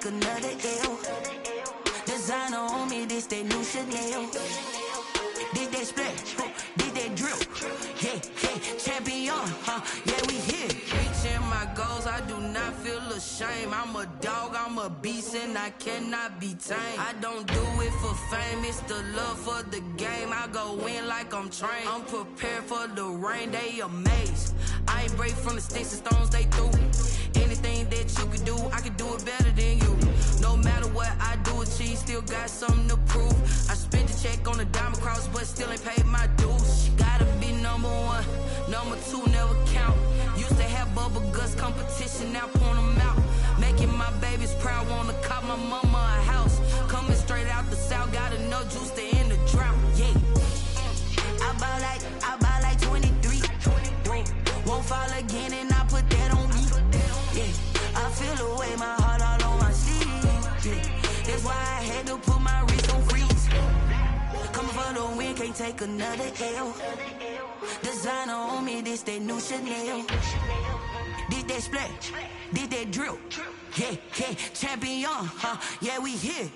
take another L. Designer on me, this that new Chanel. Did that splash, did that drill. Yeah, champion, yeah, we here. Reaching my goals, I do not feel ashamed. I'm a dog, I'm a beast, and I cannot be tamed. I don't do it for fame, it's the love for the game. I go in like I'm trained. I'm prepared for the rain, they amazed. I ain't break from the sticks and stones they threw. Anything that you can do, I can do it better than you. No matter what I do, achieve, still got something to prove. I spent the check on the diamond cross, but still ain't paid my dues. Gotta be number one, number two never count. Used to have bubble guts competition, now point them out. Making my babies proud, wanna cop my mama a house. Coming straight out the south, got enough juice to end the drought. Yeah, I buy like 23. Won't fall again, and I put that on me. Yeah, I feel the way, my heart all on my sleeve. Yeah, that's why I had to put my wrist on freeze. Coming for the win, can't take another L. Designer on me, this that new Chanel. Did that splash, did that drill. Yeah, champion, yeah, we here.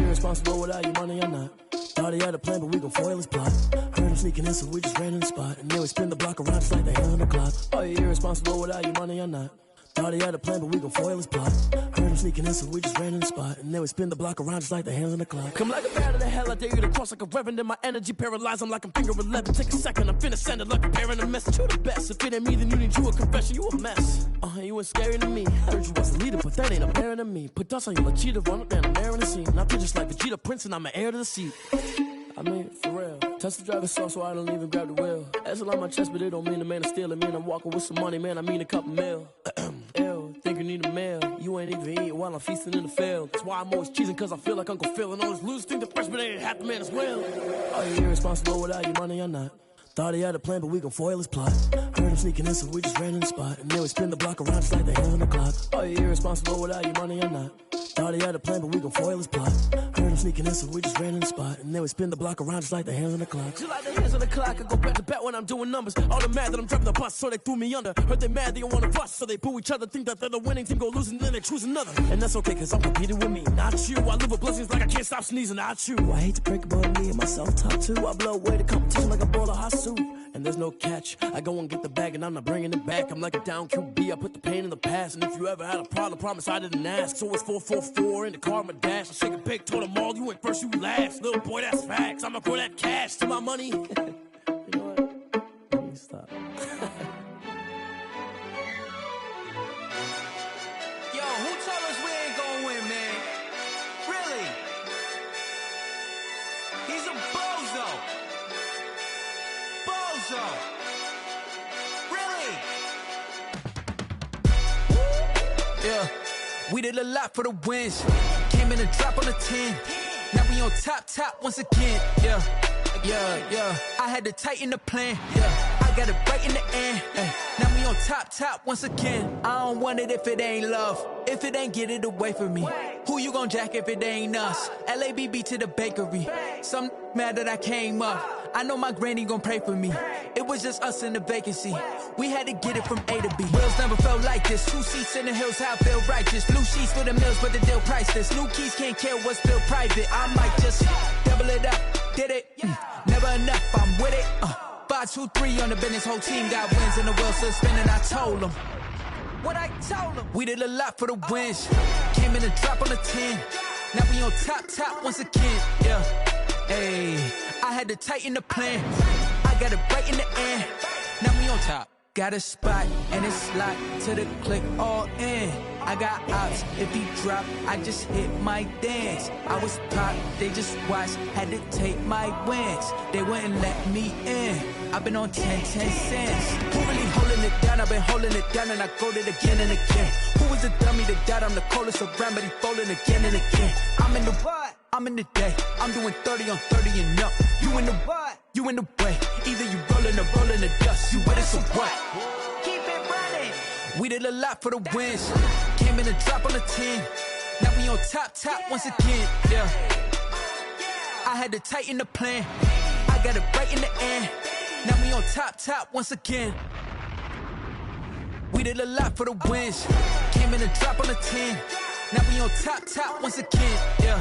Responsible without your money or not. Thought he had a plan, but we gon' foil his plot. Heard him sneaking in, so we just ran in the spot. And then we spin the block around just like the hand on the clock. Are you irresponsible without your money or not? Thought he had a plan, but we gon' foil his plot. Heard him sneaking in, so we just ran in the spot. And then we spin the block around just like the hands on the clock. Come like a bat of the hell, I dare you to cross like a reverend. In my energy paralyzed, I'm like I'm finger 11. Take a second, I'm finna send it like a parent a message. You the best, if it ain't me, then you need you a confession. You a mess, you ain't scary to me. Heard you was a leader, but that ain't apparent to me. Put dust on you like cheetah, run up down the air in the scene. Now I just like Vegeta Prince, and I'm an heir to the seat. I mean, for real. Touch the driver's sauce, so I don't even grab the wheel. That's on my chest, but it don't mean the man is stealing. Man, I'm walking with some money, man, I mean a couple mil. Ew, think you need a meal. You ain't even eating while I'm feasting in the field. That's why I'm always cheesing, cause I feel like Uncle Phil. And all those losers think the freshman ain't half the man as well. Are you irresponsible without your money or not? Thought he had a plan, but we gon' foil his plot. Heard him sneaking in, so we just ran in the spot. And then we spin the block around just like the hands on the clock. Are you irresponsible without your money or not? Thought he had a plan, but we gon' foil his plot. Heard him sneaking in, so we just ran in the spot. And then we spin the block around just like the hands on the clock. Just like the hands on the clock, I go back to back when I'm doing numbers. All the mad that I'm driving the bus, so they threw me under. Heard they mad, they don't wanna bust, so they boo each other. Think that they're the winning team, go losing, then they choose another. And that's okay, cause I'm competing with me, not you. I live with blessings like I can't stop sneezing, not you. I hate to break it, but me and myself talk too. I blow away the competition like a bowl of hot soup. And there's no catch, I go and get the bag and I'm not bringing it back. I'm like a down QB, I put the pain in the past. And if you ever had a problem, promise I didn't ask. So it's 444 in the car, my dash. I shake a big, told them all, you ain't first, you last. Little boy, that's facts, I'ma throw that cash to my money. You know what? Let me stop. Yo, who told us we ain't gonna win, man? Really? He's a bozo. Bozo. Really? Yeah, we did a lot for the wins. Came in a drop on the 10. Now we on top once again. Yeah. I had to tighten the plan. Yeah, I got it right in the end. Now we on top once again. I don't want it if it ain't love. If it ain't, get it away from me. Who you gon' jack if it ain't us? LABB to the bakery. Some mad that I came up. I know my granny gon' pray for me. It was just us in the vacancy. We had to get it from A to B. Wheels never felt like this. 2 seats in the hills, how I feel righteous. Blue sheets for the mills, but the deal priceless. New keys can't care what's still private. I might just double it up. Did it? Never enough, I'm with it. 5, 2, 3 on the business. Whole team got wins and the wheels still spinning. I told them what I told them. We did a lot for the wins. Came in a drop on the 10. Now we on top once again. Yeah. Hey, I had to tighten the plan. I got it right in the end. Now we on top. Got a spot and it's locked to the click all in. I got ops, if he drop, I just hit my dance. I was pop, they just watched, had to take my wins. They wouldn't let me in. I've been on 10 cents. Who really holding it down? I've been holding it down and I go it again and again. Who was the dummy that died? I'm the coldest around, but he folding again and again. I'm in the what? I'm in the day. I'm doing 30 on 30 and up. You in the what? You in the way. Either you rolling or rolling the dust. You with it, so what? Keep it running. We did a lot for the wins. Came in a drop on the 10. Now we on top once again. Yeah. I had to tighten the plan. I got it right in the end. Now we on top once again. We did a lot for the wins. Came in a drop on the 10. Now we on top once again. Yeah.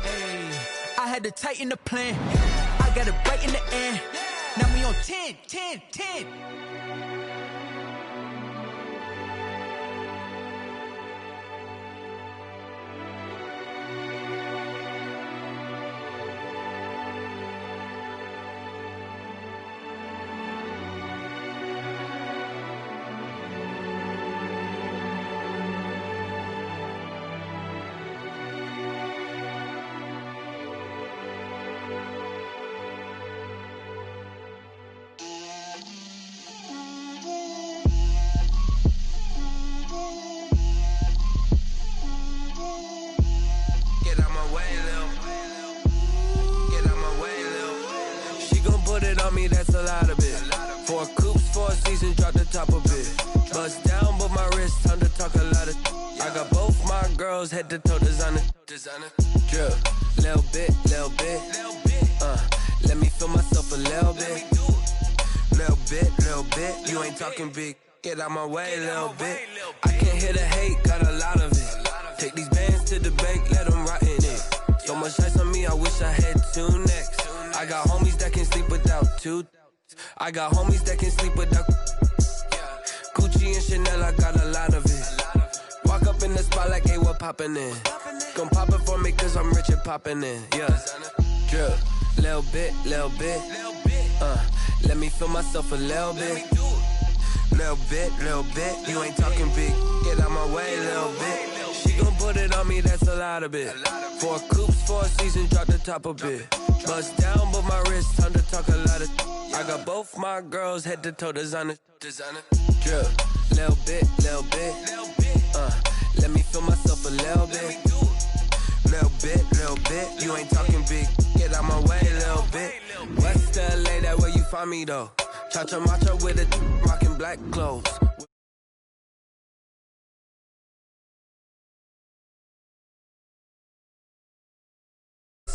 Hey. I had to tighten the plan. I got it right in the end. Now we on 10. That's a lot of it. 4 coops, 4 seasons, drop the top of it. Bust down, but my wrist, time to talk a lot of. I got both my girls head to toe designer. Drip, little bit. Let me feel myself a little bit. Little bit. You ain't talking big. Get out my way, little bit. I can't hear the hate, got a lot of it. Take these bands to the bank, let them rot in it. So much ice on me, I wish I had 2 necks. I got homies that can sleep without 2. I got homies that can sleep without Gucci and Chanel, I got a lot of it. Walk up in the spot like, hey, what poppin' in? Gon' pop it for me cause I'm rich and poppin' in. Yeah, drip, little bit. Let me feel myself a little bit. Little bit. You ain't talking big. Get out my way, little bit. She gon' put it on me, that's a lot of it. 4 coops, 4 seasons, drop the top of it. Bust down, but my wrist, time to talk a lot of. I got both my girls head to toe designer. Drip, little bit. Let me feel myself a little bit. Little bit. You ain't talking big. Get out my way, little bit. West LA, that where you find me though. Cha-cha matcha with a rockin' black clothes.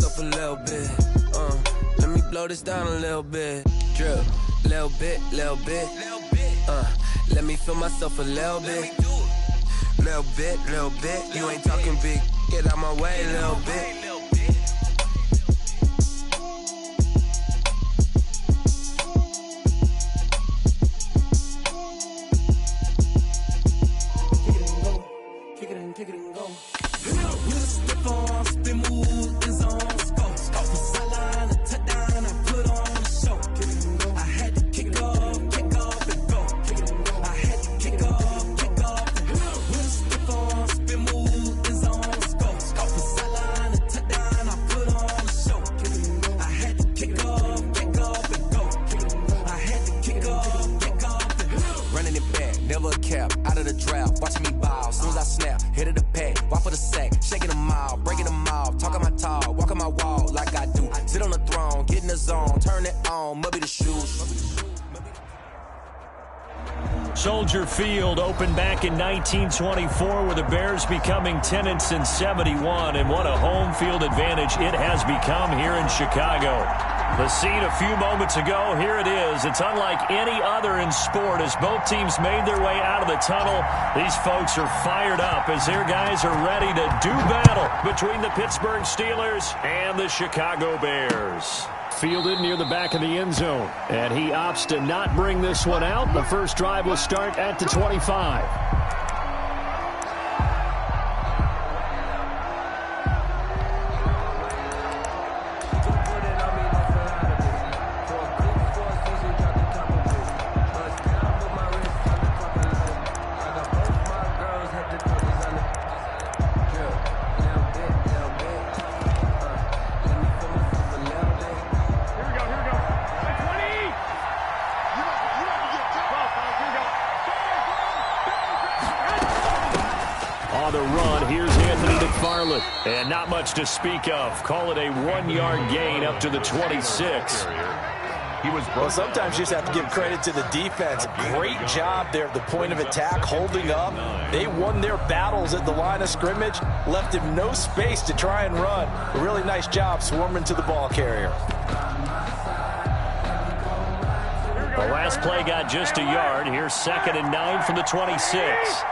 Up a little bit. Let me blow this down a little bit. Drip, little bit. Let me feel myself a little bit. Little bit. You ain't talking big. Get out my way, little bit. Kick it and go. Step on, spin move, is on. I had to kick off and go. I had to kick off and go. With a stiff on, spin move, is on. Off the sideline, a touchdown, I put on a show. I had to kick off and go. I had to kick off and go. Running it back, never a cap, out of the draft, watching me ball. Soon as I snap, hit of the pack, walk for the sack, shaking them out, breaking them off, talking my talk, walking my wall like I do. Sit on the throne, get in the zone, turn it on, mubby the shoes. Soldier Field opened back in 1924 with the Bears becoming tenants in 71, and what a home field advantage it has become here in Chicago. The scene a few moments ago, here it is. It's unlike any other in sport as both teams made their way out of the tunnel. These folks are fired up as their guys are ready to do battle between the Pittsburgh Steelers and the Chicago Bears. Fielded near the back of the end zone, and he opts to not bring this one out. The first drive will start at the 25. On the run, here's Anthony McFarland. And not much to speak of. Call it a 1-yard gain up to the 26. Well, sometimes you just have to give credit to the defense. Great job there at the point of attack, holding up. They won their battles at the line of scrimmage, left him no space to try and run. A really nice job swarming to the ball carrier. The last play got just a yard. Here's 2nd and 9 from the 26.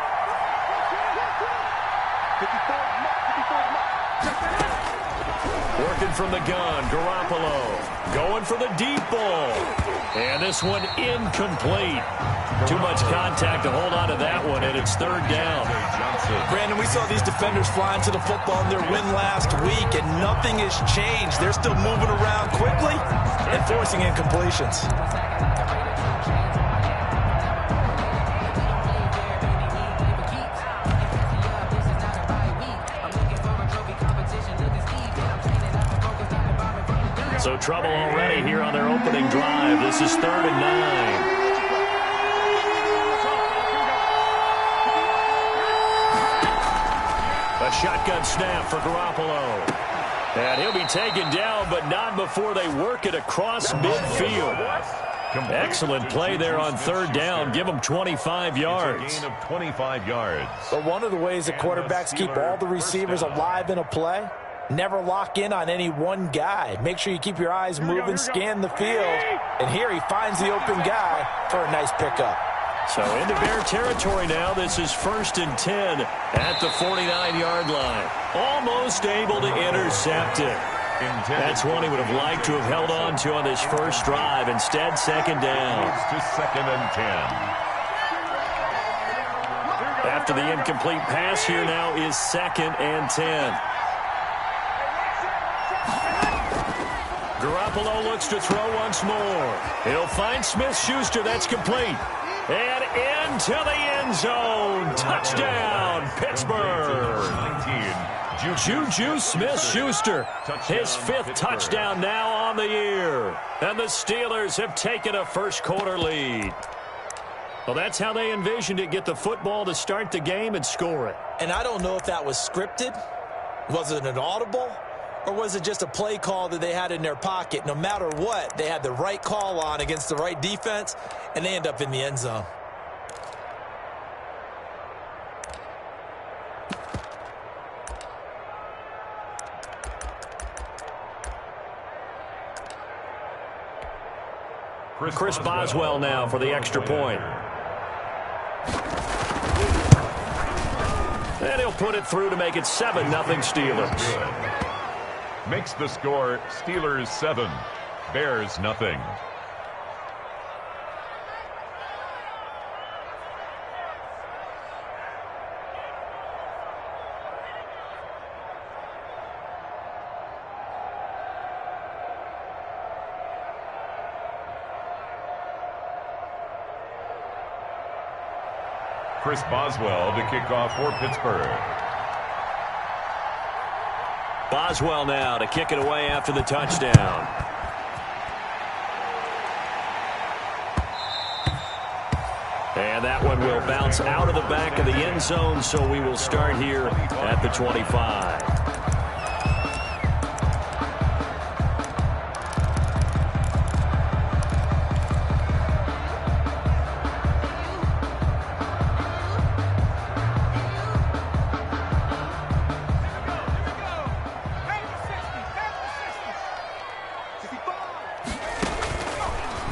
Working from the gun, Garoppolo going for the deep ball. And this one incomplete. Too much contact to hold on to that one, and it's 3rd down. Brandon, we saw these defenders flying to the football in their win last week, and nothing has changed. They're still moving around quickly and forcing incompletions. So trouble already here on their opening drive. This is 3rd and 9. A shotgun snap for Garoppolo. And he'll be taken down, but not before they work it across midfield. Excellent play there on 3rd down. Give them 25 yards. It's a gain of 25 yards. But one of the ways that quarterbacks keep all the receivers alive in a play, never lock in on any one guy. Make sure you keep your eyes moving, scan the field. And here he finds the open guy for a nice pickup. So into Bear territory now. This is 1st and 10 at the 49-yard line. Almost able to intercept it. That's one he would have liked to have held on to on this first drive. Instead, 2nd down. To 2nd and 10. After the incomplete pass, here now is 2nd and 10. Garoppolo looks to throw once more. He'll find Smith-Schuster. That's complete. And into the end zone. Touchdown, Pittsburgh. 19. Juju Smith-Schuster, his 5th touchdown now on the year. And the Steelers have taken a first-quarter lead. Well, that's how they envisioned it. Get the football to start the game and score it. And I don't know if that was scripted. Was it an audible? Or was it just a play call that they had in their pocket? No matter what, they had the right call on against the right defense, and they end up in the end zone. Chris Boswell now for the extra point. And he'll put it through to make it 7-0 Steelers. Makes the score Steelers 7, Bears nothing. Chris Boswell to kick off for Pittsburgh. Boswell now to kick it away after the touchdown. And that one will bounce out of the back of the end zone, so we will start here at the 25.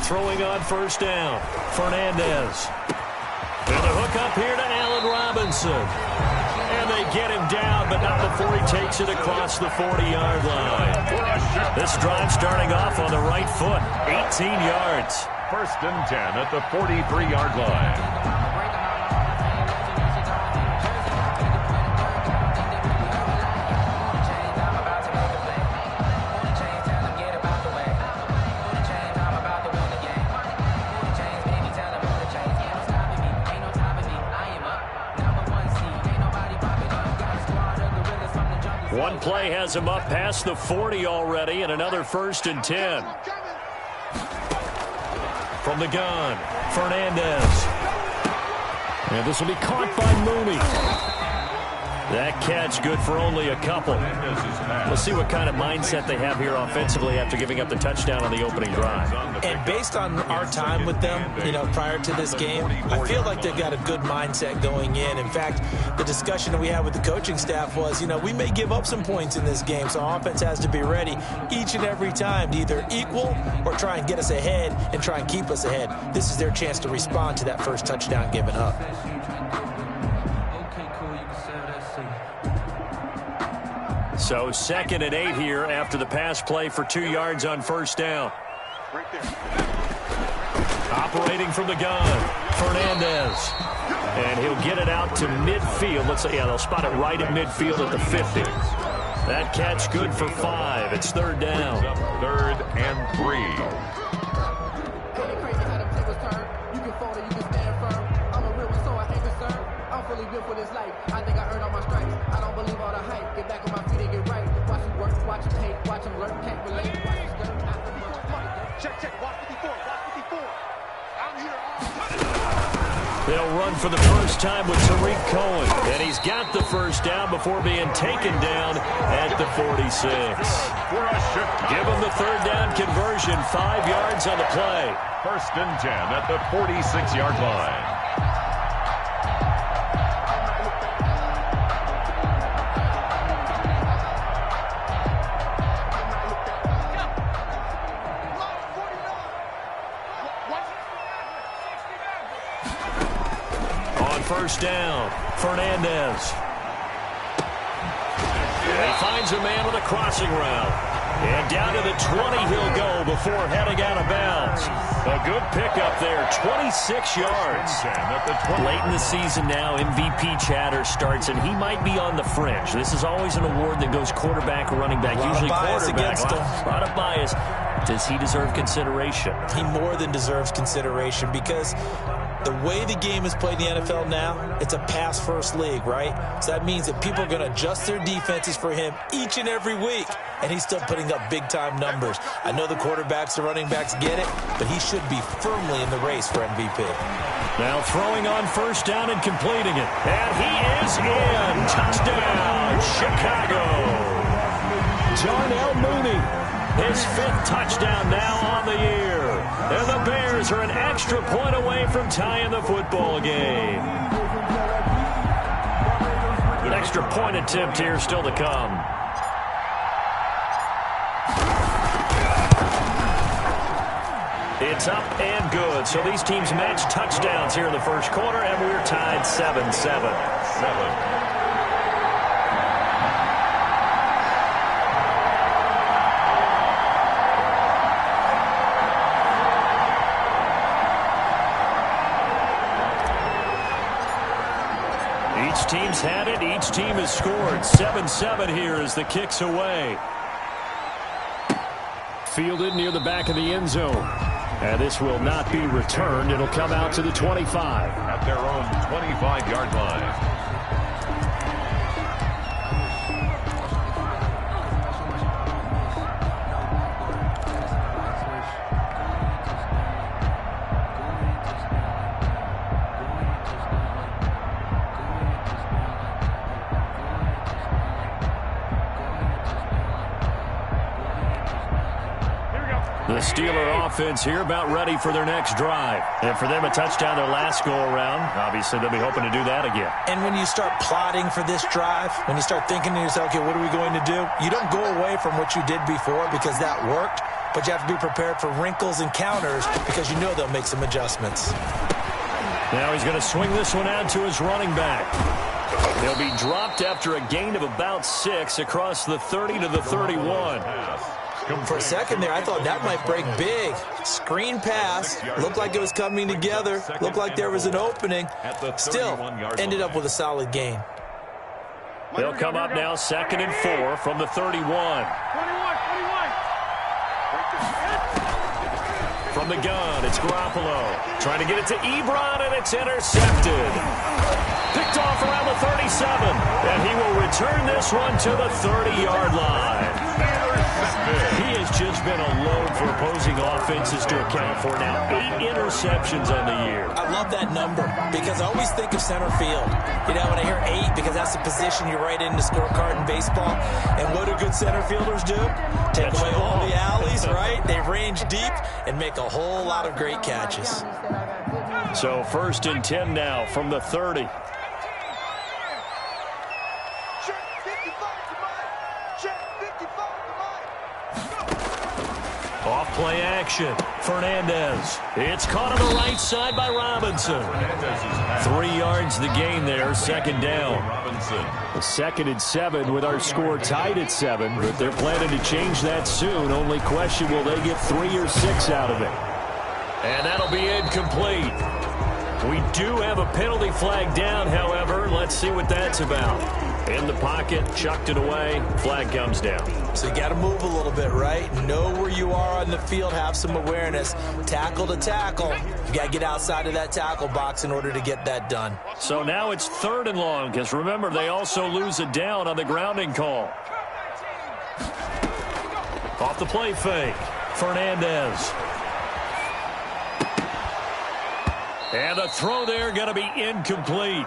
Throwing on 1st down, Fernandez. And the hook up here to Allen Robinson. And they get him down, but not before he takes it across the 40-yard line. This drive starting off on the right foot, 18 yards. 1st and 10 at the 43-yard line. One play has him up past the 40 already, and another 1st and 10. From the gun, Fernandez. And this will be caught by Mooney. That catch good for only a couple. We'll see what kind of mindset they have here offensively after giving up the touchdown on the opening drive. And based on our time with them, prior to this game, I feel like they've got a good mindset going in. In fact, the discussion that we had with the coaching staff was, we may give up some points in this game, so our offense has to be ready each and every time to either equal or try and get us ahead and try and keep us ahead. This is their chance to respond to that first touchdown given up. So 2nd and 8 here after the pass play for 2 yards on first down. Operating from the gun, Fernandez. And he'll get it out to midfield. They'll spot it right at midfield at the 50. That catch good for 5. It's 3rd down. 3rd and 3. I think I earned all my stripes. I don't believe all the hype. Get back on my feet and get right. Watch him work, watch him hate, watch him learn, can't relate. Watch him skirt. Check. Watch 54. I'm here. They'll run for the first time with Tariq Cohen. And he's got the first down before being taken down at the 46. Give him the 3rd down conversion. 5 yards on the play. 1st and 10 at the 46-yard line. First down, Fernandez. And he finds a man with a crossing route. And down to the 20 he'll go before heading out of bounds. A good pickup there, 26 yards. Late in the season now, MVP chatter starts, and he might be on the fringe. This is always an award that goes quarterback or running back, usually quarterback. A lot of bias. Does he deserve consideration? He more than deserves consideration because the way the game is played in the NFL now, it's a pass-first league, right? So that means that people are going to adjust their defenses for him each and every week, and he's still putting up big-time numbers. I know the quarterbacks, the running backs get it, but he should be firmly in the race for MVP. Now throwing on first down and completing it. And he is in. Touchdown, Chicago. Darnell Mooney, his 5th touchdown now on the year. And the Bears are an extra point away from tying the football game. An extra point attempt here still to come. It's up and good. So these teams match touchdowns here in the first quarter, and we're tied 7-7. Each team's had it. Each team has scored. 7-7 here as the kick's away. Fielded near the back of the end zone. And this will not be returned. It'll come out to the 25. At their own 25-yard line. The Steeler offense here about ready for their next drive. And for them, a touchdown their last go-around. Obviously, they'll be hoping to do that again. And when you start plotting for this drive, when you start thinking to yourself, okay, what are we going to do? You don't go away from what you did before because that worked, but you have to be prepared for wrinkles and counters because you know they'll make some adjustments. Now he's going to swing this one out to his running back. He'll be dropped after a gain of about 6 across the 30 to the 31. For a second there, I thought that might break big. Screen pass. Looked like it was coming together. Looked like there was an opening. Still, ended up with a solid gain. They'll come up now 2nd and 4 from the 31. From the gun, it's Garoppolo. Trying to get it to Ebron, and it's intercepted. Picked off around the 37. And he will return this one to the 30-yard line. He has just been a load for opposing offenses to account for now. 8 interceptions on the year. I love that number because I always think of center field. You know, when I hear 8, because that's the position you write in the scorecard in baseball. And what do good center fielders do? Take away all the alleys, right? They range deep and make a whole lot of great catches. So 1st and 10 now from the 30. Off play action. Fernandez. It's caught on the right side by Robinson. 3 yards the gain there. 2nd down. 2nd and 7 with our score tied at 7. But they're planning to change that soon. Only question, will they get 3 or 6 out of it? And that'll be incomplete. We do have a penalty flag down, however. Let's see what that's about. In the pocket, chucked it away, flag comes down. So you got to move a little bit, right? Know where you are on the field, have some awareness. Tackle to tackle. You got to get outside of that tackle box in order to get that done. So now it's 3rd and long, because remember, they also lose a down on the grounding call. Off the play fake, Fernandez. And the throw there going to be incomplete.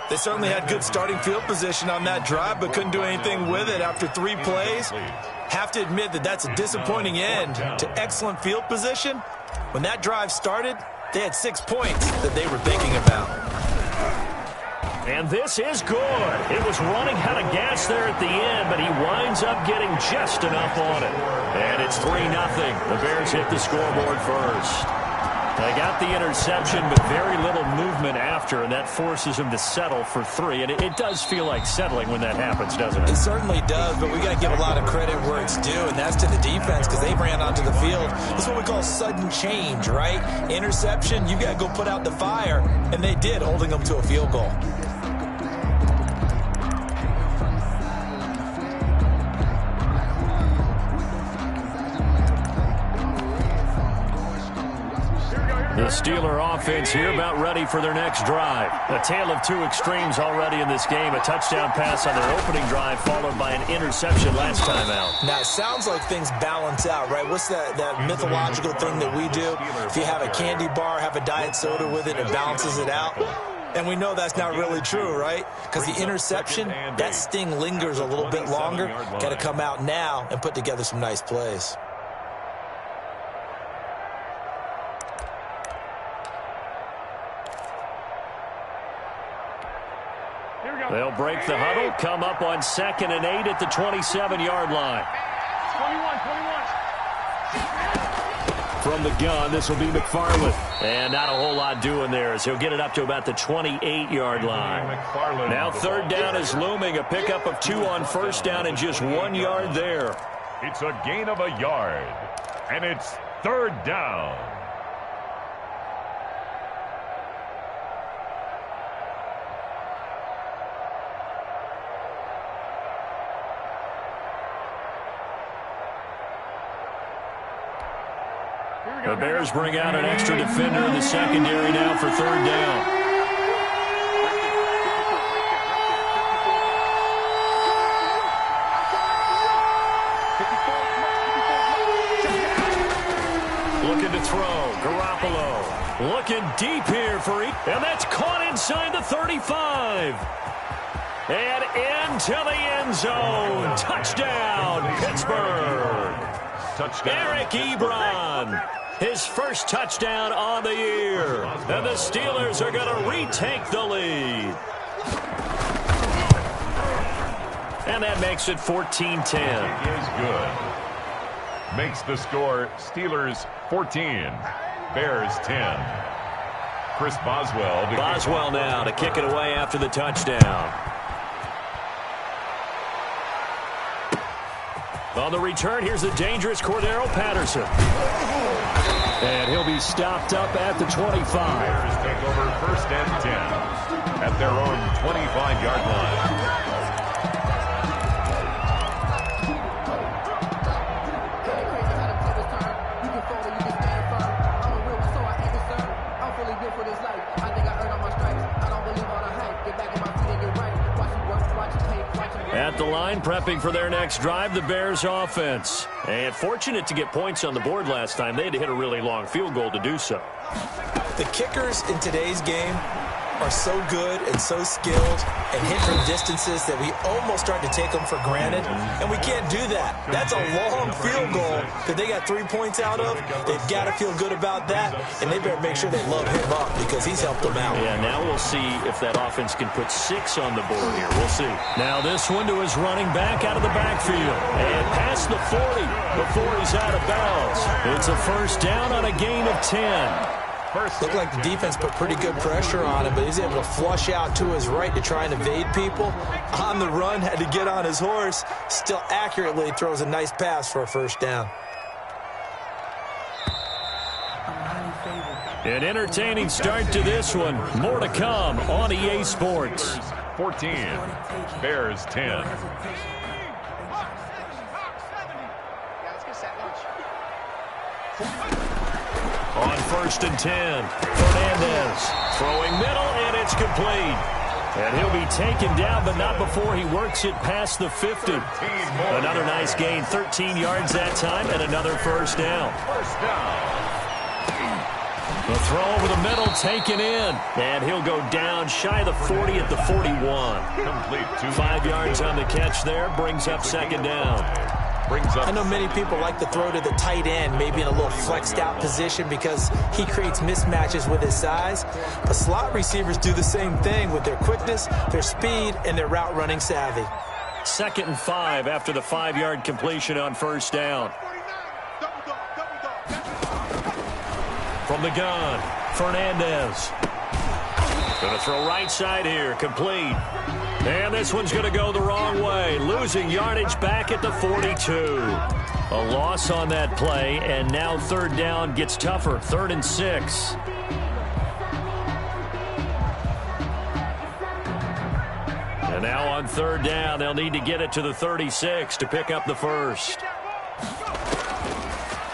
They certainly had good starting field position on that drive, but couldn't do anything with it after 3 plays. Have to admit that that's a disappointing end to excellent field position. When that drive started, they had 6 points that they were thinking about. And this is good. It was running out of gas there at the end, but he winds up getting just enough on it. And it's 3-0. The Bears hit the scoreboard first. They got the interception, but very little movement after, and that forces him to settle for 3. And it does feel like settling when that happens, doesn't it? It certainly does, but we got to give a lot of credit where it's due, and that's to the defense because they ran onto the field. That's what we call sudden change, right? Interception, you got to go put out the fire, and they did, holding them to a field goal. The Steeler offense here about ready for their next drive. A tale of 2 extremes already in this game. A touchdown pass on their opening drive followed by an interception last time out. Now, it sounds like things balance out, right? What's that mythological thing that we do? If you have a candy bar, have a diet soda with it, it balances it out. And we know that's not really true, right? Because the interception, that sting lingers a little bit longer. Got to come out now and put together some nice plays. They'll break the huddle, come up on 2nd and 8 at the 27-yard line. 21. From the gun, this will be McFarland. And not a whole lot doing there as he'll get it up to about the 28-yard line. Now 3rd down is looming, a pickup of 2 on 1st down and just 1 yard there. It's a gain of a yard, and it's 3rd down. The Bears bring out an extra defender in the secondary now for 3rd down. Looking to throw. Garoppolo looking deep here for and that's caught inside the 35. And into the end zone. Touchdown, Pittsburgh. Touchdown. Eric Ebron. His first touchdown on the year. And the Steelers are going to retake the lead. And that makes it 14-10. Is good. Makes the score Steelers 14, Bears 10. Chris Boswell. Boswell now to kick it away after the touchdown. On the return, here's the dangerous Cordero Patterson. And he'll be stopped up at the 25. Bears take over 1st and 10 at their own 25-yard line. At the line, prepping for their next drive, the Bears offense. And fortunate to get points on the board last time. They had to hit a really long field goal to do so. The kickers in today's game are so good and so skilled and hit from distances that we almost start to take them for granted, and we can't do that. That's a long field goal that they got 3 points out of. They've got to feel good about that, and they better make sure they love him up because he's helped them out. Yeah, now we'll see if that offense can put 6 on the board here. We'll see. Now this one to his running back out of the backfield. And past the 40 before he's out of bounds. It's a first down on a gain of 10. Looked like the defense put pretty good pressure on him, but he's able to flush out to his right to try and evade people. On the run, had to get on his horse. Still accurately throws a nice pass for a first down. An entertaining start to this one. More to come on EA Sports. 14, Bears 10. On 1st and 10, Fernandez throwing middle, and it's complete. And he'll be taken down, but not before he works it past the 50. Another nice gain, 13 yards that time, and another first down. The throw over the middle, taken in, and he'll go down shy of the 40 at the 41. 5 yards on the catch there, brings up second down. I know many people like to throw to the tight end, maybe in a little flexed out position because he creates mismatches with his size. But slot receivers do the same thing with their quickness, their speed, and their route running savvy. 2nd and 5 after the 5-yard completion on first down. From the gun, Fernandez. Going to throw right side here, complete. And this one's going to go the wrong way, losing yardage back at the 42. A loss on that play, and now third down gets tougher, 3rd and 6. And now on third down, they'll need to get it to the 36 to pick up the first.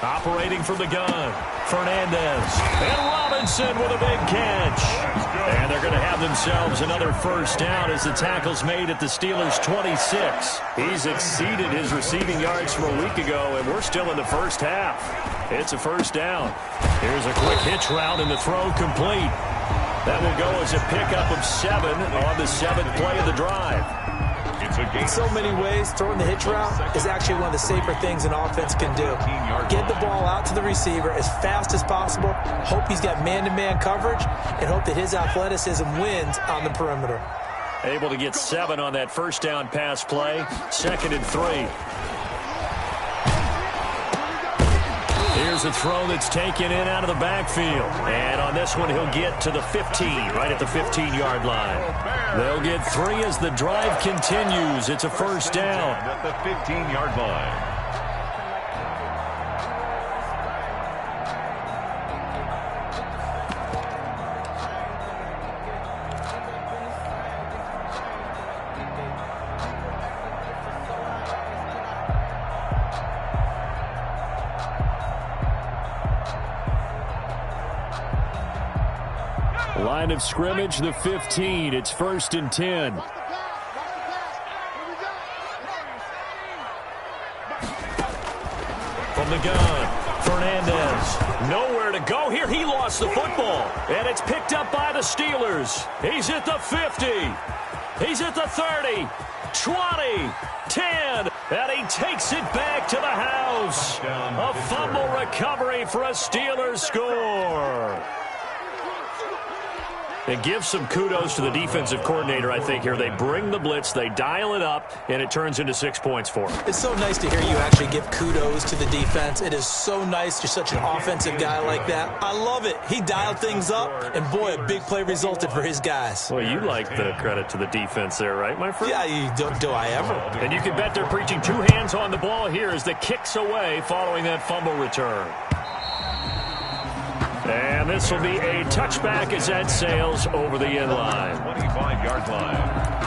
Operating from the gun, Fernandez. And Robinson with a big catch. And they're going to have themselves another first down as the tackle's made at the Steelers' 26. He's exceeded his receiving yards from a week ago, and we're still in the first half. It's a first down. Here's a quick hitch route, and the throw complete. That will go as a pickup of 7 on the 7th play of the drive. In so many ways, throwing the hitch route is actually one of the safer things an offense can do. Get the ball out to the receiver as fast as possible, hope he's got man-to-man coverage, and hope that his athleticism wins on the perimeter. Able to get 7 on that first down pass play. 2nd and 3. Here's a throw that's taken in out of the backfield. And on this one, he'll get to the 15, right at the 15-yard line. They'll get 3 as the drive continues. It's a first down. At the 15-yard line. Line of scrimmage, the 15. It's 1st and 10. From the gun, Fernandez. Nowhere to go here. He lost the football. And it's picked up by the Steelers. He's at the 50. He's at the 30. 20. 10. And he takes it back to the house. A fumble recovery for a Steelers score. And give some kudos to the defensive coordinator, I think, here. They bring the blitz, they dial it up, and it turns into 6 points for them. It's so nice to hear you actually give kudos to the defense. It is so nice. You're such an offensive guy like that. I love it. He dialed things up, and boy, a big play resulted for his guys. Well, you like the credit to the defense there, right, my friend? Yeah, do I ever. And you can bet they're preaching 2 hands on the ball here as the kick's away following that fumble return. And this will be a touchback as that sails over the end line. 25-yard line.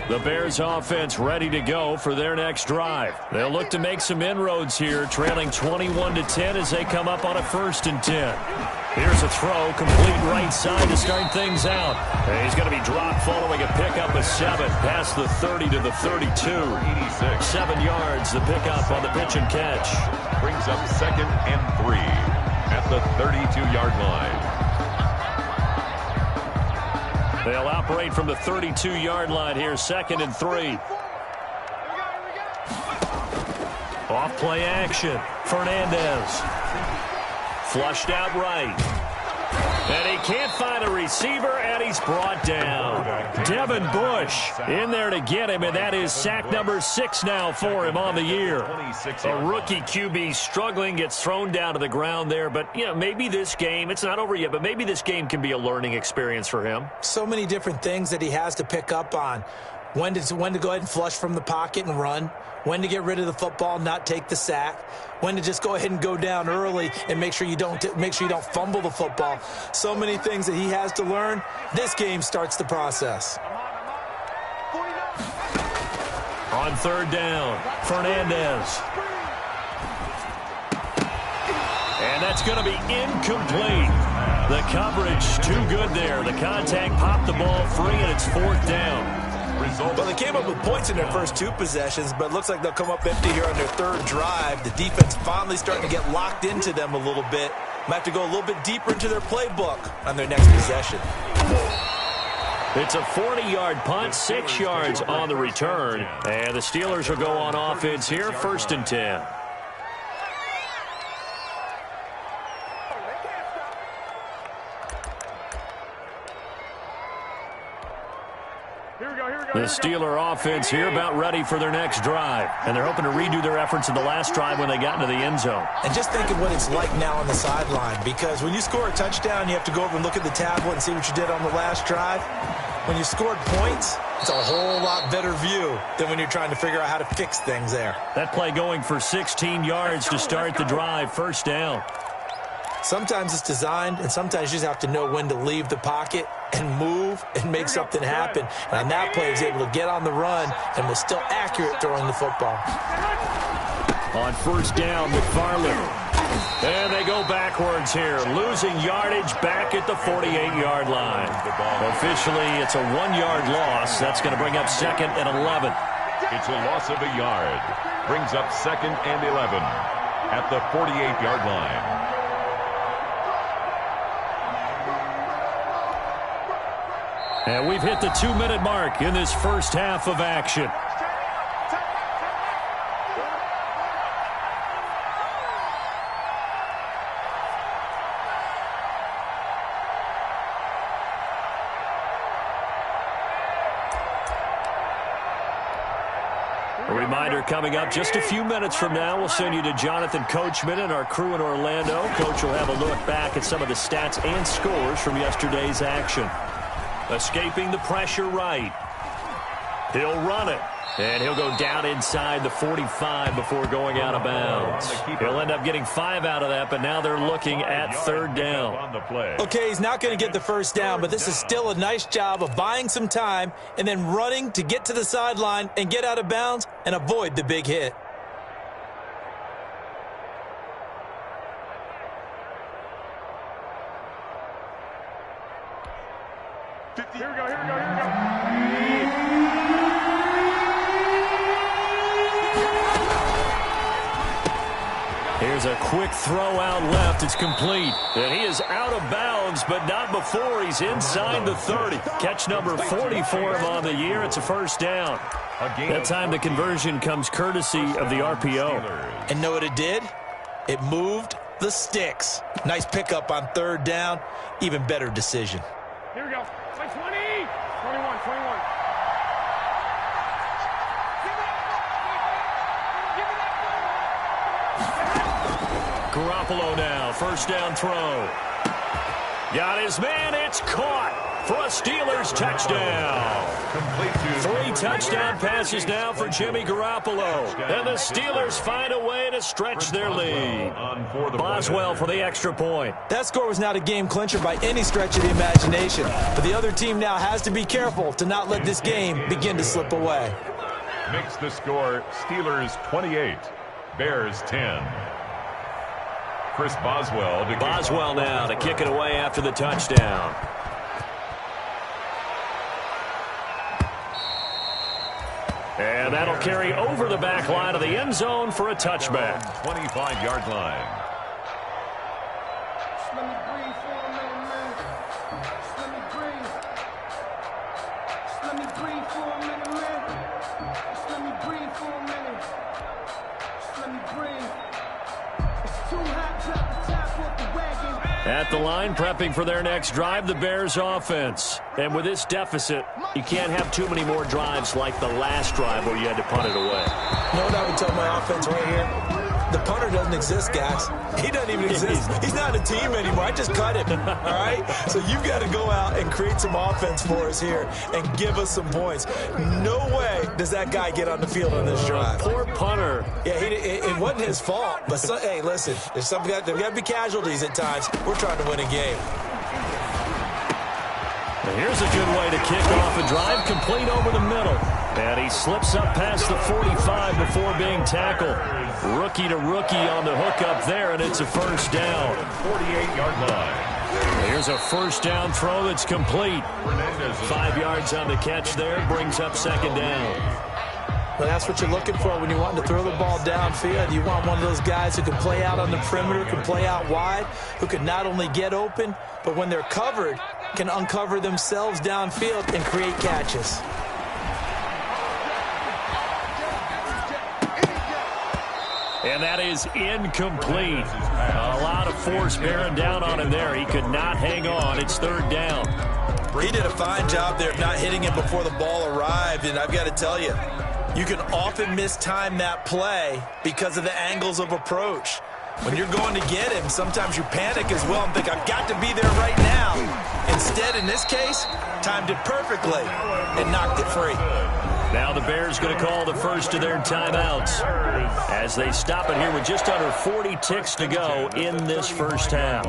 The Bears offense ready to go for their next drive. They'll look to make some inroads here, trailing 21-10 as they come up on a 1st and 10. Here's a throw, complete right side to start things out. And he's going to be dropped following a pickup of 7, past the 30 to the 32. 7 yards, the pickup on the pitch and catch. Brings up 2nd and 3 at the 32-yard line. They'll operate from the 32-yard line here, 2nd and 3. Off play action. Fernandez. Flushed out right. And he can't find a receiver, and he's brought down. Devin Bush in there to get him, and that is sack number 6 now for him on the year. A rookie QB struggling, gets thrown down to the ground there, but maybe this game, it's not over yet, but maybe this game can be a learning experience for him. So many different things that he has to pick up on. When to go ahead and flush from the pocket and run. When to get rid of the football, not take the sack. When to just go ahead and go down early and make sure you don't fumble the football. So many things that he has to learn. This game starts the process. On 3rd down, Fernandez. And that's going to be incomplete. The coverage too good there. The contact popped the ball free, and it's 4th down. Well, they came up with points in their first 2 possessions, but it looks like they'll come up empty here on their 3rd drive. The defense finally starting to get locked into them a little bit. Might have to go a little bit deeper into their playbook on their next possession. It's a 40-yard punt, 6 yards on the return. And the Steelers will go on offense here, 1st and 10. The Steeler offense here about ready for their next drive. And they're hoping to redo their efforts in the last drive when they got into the end zone. And just think of what it's like now on the sideline. Because when you score a touchdown, you have to go over and look at the tablet and see what you did on the last drive. When you scored points, it's a whole lot better view than when you're trying to figure out how to fix things there. That play going for 16 yards to start the drive, 1st down. Sometimes it's designed, and sometimes you just have to know when to leave the pocket and move and make something happen. And on that play, he was able to get on the run and was still accurate throwing the football. On 1st down, McFarland. And they go backwards here, losing yardage back at the 48-yard line. Officially, it's a 1-yard loss. That's going to bring up 2nd and 11. It's a loss of a yard. Brings up 2nd and 11 at the 48-yard line. And we've hit the 2-minute mark in this first half of action. A reminder coming up just a few minutes from now, we'll send you to Jonathan Coachman and our crew in Orlando. Coach will have a look back at some of the stats and scores from yesterday's action. Escaping the pressure right. He'll run it. And he'll go down inside the 45 before going out of bounds. He'll end up getting 5 out of that, but now they're looking at 3rd down. Okay, he's not going to get the 1st down, but this is still a nice job of buying some time and then running to get to the sideline and get out of bounds and avoid the big hit. Here we go, here we go, here we go. Here's a quick throw out left. It's complete. And he is out of bounds, but not before he's inside the 30. Catch number 40 for him on the year. It's a 1st down. That time the conversion comes courtesy of the RPO. And know what it did? It moved the sticks. Nice pickup on 3rd down. Even better decision. Here we go. 20, 21, 21. Garoppolo now, 1st down throw. Got his man, it's caught. for a Steelers touchdown. 3 touchdown passes now for Jimmy Garoppolo. And the Steelers find a way to stretch their lead. Boswell for the extra point. That score was not a game clincher by any stretch of the imagination. But the other team now has to be careful to not let this game begin to slip away. Makes the score Steelers 28, Bears 10. Chris Boswell. Boswell now to kick it away after the touchdown. And that'll carry over the back line of the end zone for a touchback. 25-yard line. Let me breathe for a minute, man. Let me breathe. Let me breathe for a minute, man. Let me breathe for a minute. Let me breathe. It's too hot, drop the top off the wagon. At the line, prepping for their next drive, the Bears offense. And with this deficit, you can't have too many more drives like the last drive where you had to punt it away. You know what I would tell my offense right here? The punter doesn't exist, guys. He doesn't even exist. He's not a team anymore. I just cut him, all right? So you've got to go out and create some offense for us here and give us some points. No way does that guy get on the field on this drive. Poor punter. Yeah, it wasn't his fault. But, hey, listen, there's got to be casualties at times. We're trying to win a game. And here's a good way to kick off a drive, complete over the middle. And he slips up past the 45 before being tackled. Rookie to rookie on the hook up there, and it's a first down. 48-yard line. Here's a first down throw that's complete. 5 yards on the catch there, brings up second down. Well, that's what you're looking for when you want to throw the ball downfield. You want one of those guys who can play out on the perimeter, can play out wide, who can not only get open, but when they're covered, can uncover themselves downfield and create catches. And that is incomplete. A lot of force bearing down on him there. He could not hang on. It's third down. He did a fine job there of not hitting it before the ball arrived, and I've got to tell you, you can often mistime that play because of the angles of approach. When you're going to get him, sometimes you panic as well and think, I've got to be there right now. Instead, in this case, timed it perfectly and knocked it free. Now the Bears going to call the first of their timeouts as they stop it here with just under 40 ticks to go in this first half.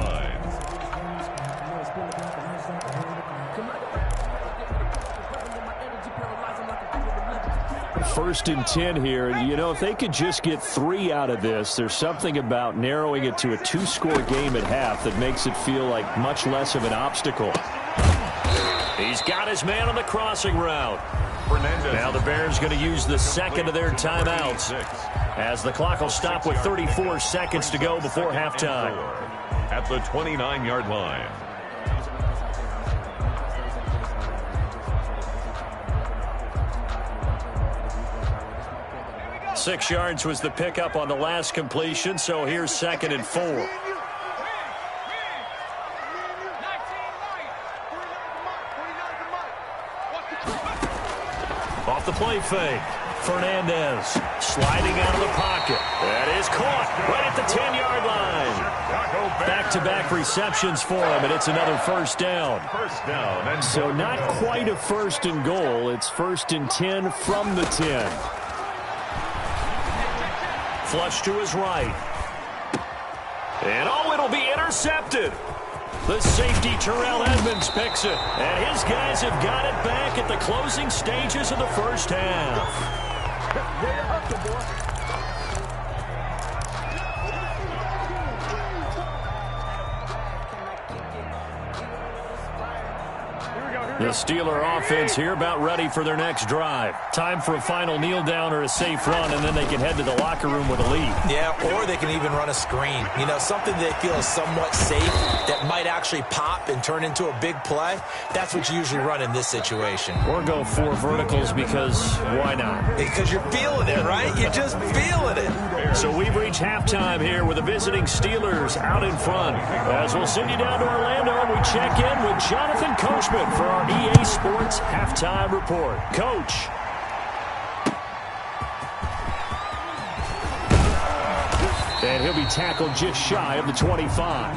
First and 10 here. You know, if they could just get 3 out of this, there's something about narrowing it to a 2-score game at half that makes it feel like much less of an obstacle. He's got his man on the crossing route. Now the Bears going to use the second of their timeouts as the clock will stop with 34 seconds to go before halftime. At the 29-yard line. Six yards was the pickup on the last completion, so here's second and 4. Off the play fake. Fernandez sliding out of the pocket. That is caught right at the 10-yard line. Back-to-back receptions for him, and it's another first down. So not quite a first and goal. It's first and 10 from the 10. Flush to his right. And it'll be intercepted. The safety, Terrell Edmonds, picks it. And his guys have got it back at the closing stages of the first half. The Steeler offense here about ready for their next drive. Time for a final kneel down or a safe run, and then they can head to the locker room with a lead. Yeah, or they can even run a screen. You know, something they feel is somewhat safe that might actually pop and turn into a big play. That's what you usually run in this situation. Or go 4 verticals because why not? Because you're feeling it, right? You're just feeling it. So we've reached halftime here with the visiting Steelers out in front. As we'll send you down to Orlando, we check in with Jonathan Coachman for our EA Sports Halftime Report. Coach. And he'll be tackled just shy of the 25.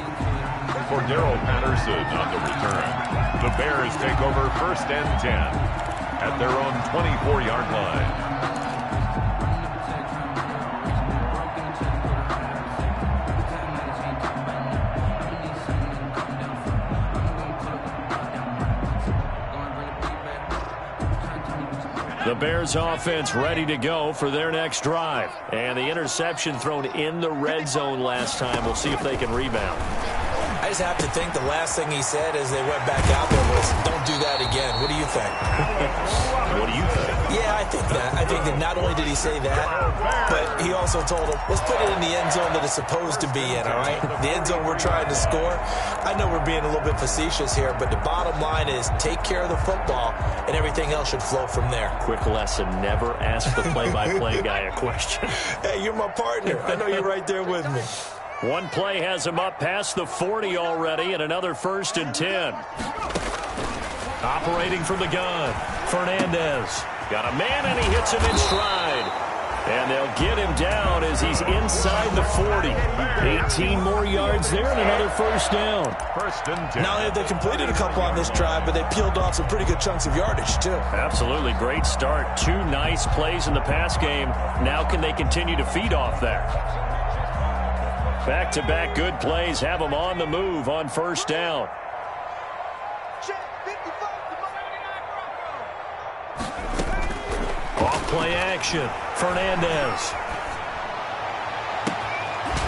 For Darrell Patterson on the return. The Bears take over 1st and 10 at their own 24-yard line. The Bears offense ready to go for their next drive. And the interception thrown in the red zone last time. We'll see if they can rebound. I just have to think the last thing he said as they went back out there was, don't do that again. What do you think? What do you think? Yeah, I think that. I think that not only did he say that, but he also told him, let's put it in the end zone that it's supposed to be in, all right? The end zone we're trying to score. I know we're being a little bit facetious here, but the bottom line is take care of the football, and everything else should flow from there. Quick lesson, never ask the play-by-play guy a question. Hey, you're my partner. I know you're right there with me. One play has him up past the 40 already, and another 1st and 10. Operating from the gun, Fernandez. Got a man, and he hits him in stride. And they'll get him down as he's inside the 40. 18 more yards there and another 1st down. 1st and 10. Not only have they completed a couple on this drive, but they peeled off some pretty good chunks of yardage, too. Absolutely. Great start. 2 nice plays in the pass game. Now can they continue to feed off that? Back-to-back good plays have them on the move on 1st down. Off-play action. Fernandez.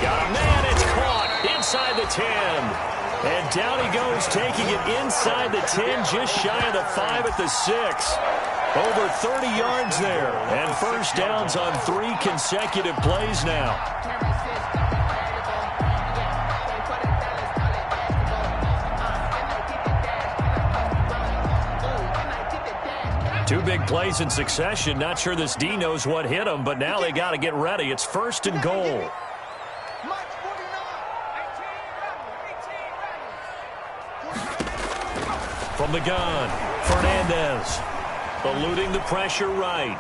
Got a man. It's caught inside the 10. And down he goes, taking it inside the 10, just shy of the 5 at the 6. Over 30 yards there. And 1st downs on 3 consecutive plays now. Two big plays in succession. Not sure this D knows what hit him, but now they got to get ready. It's 1st and goal. From the gun, Fernandez. Eluding the pressure right.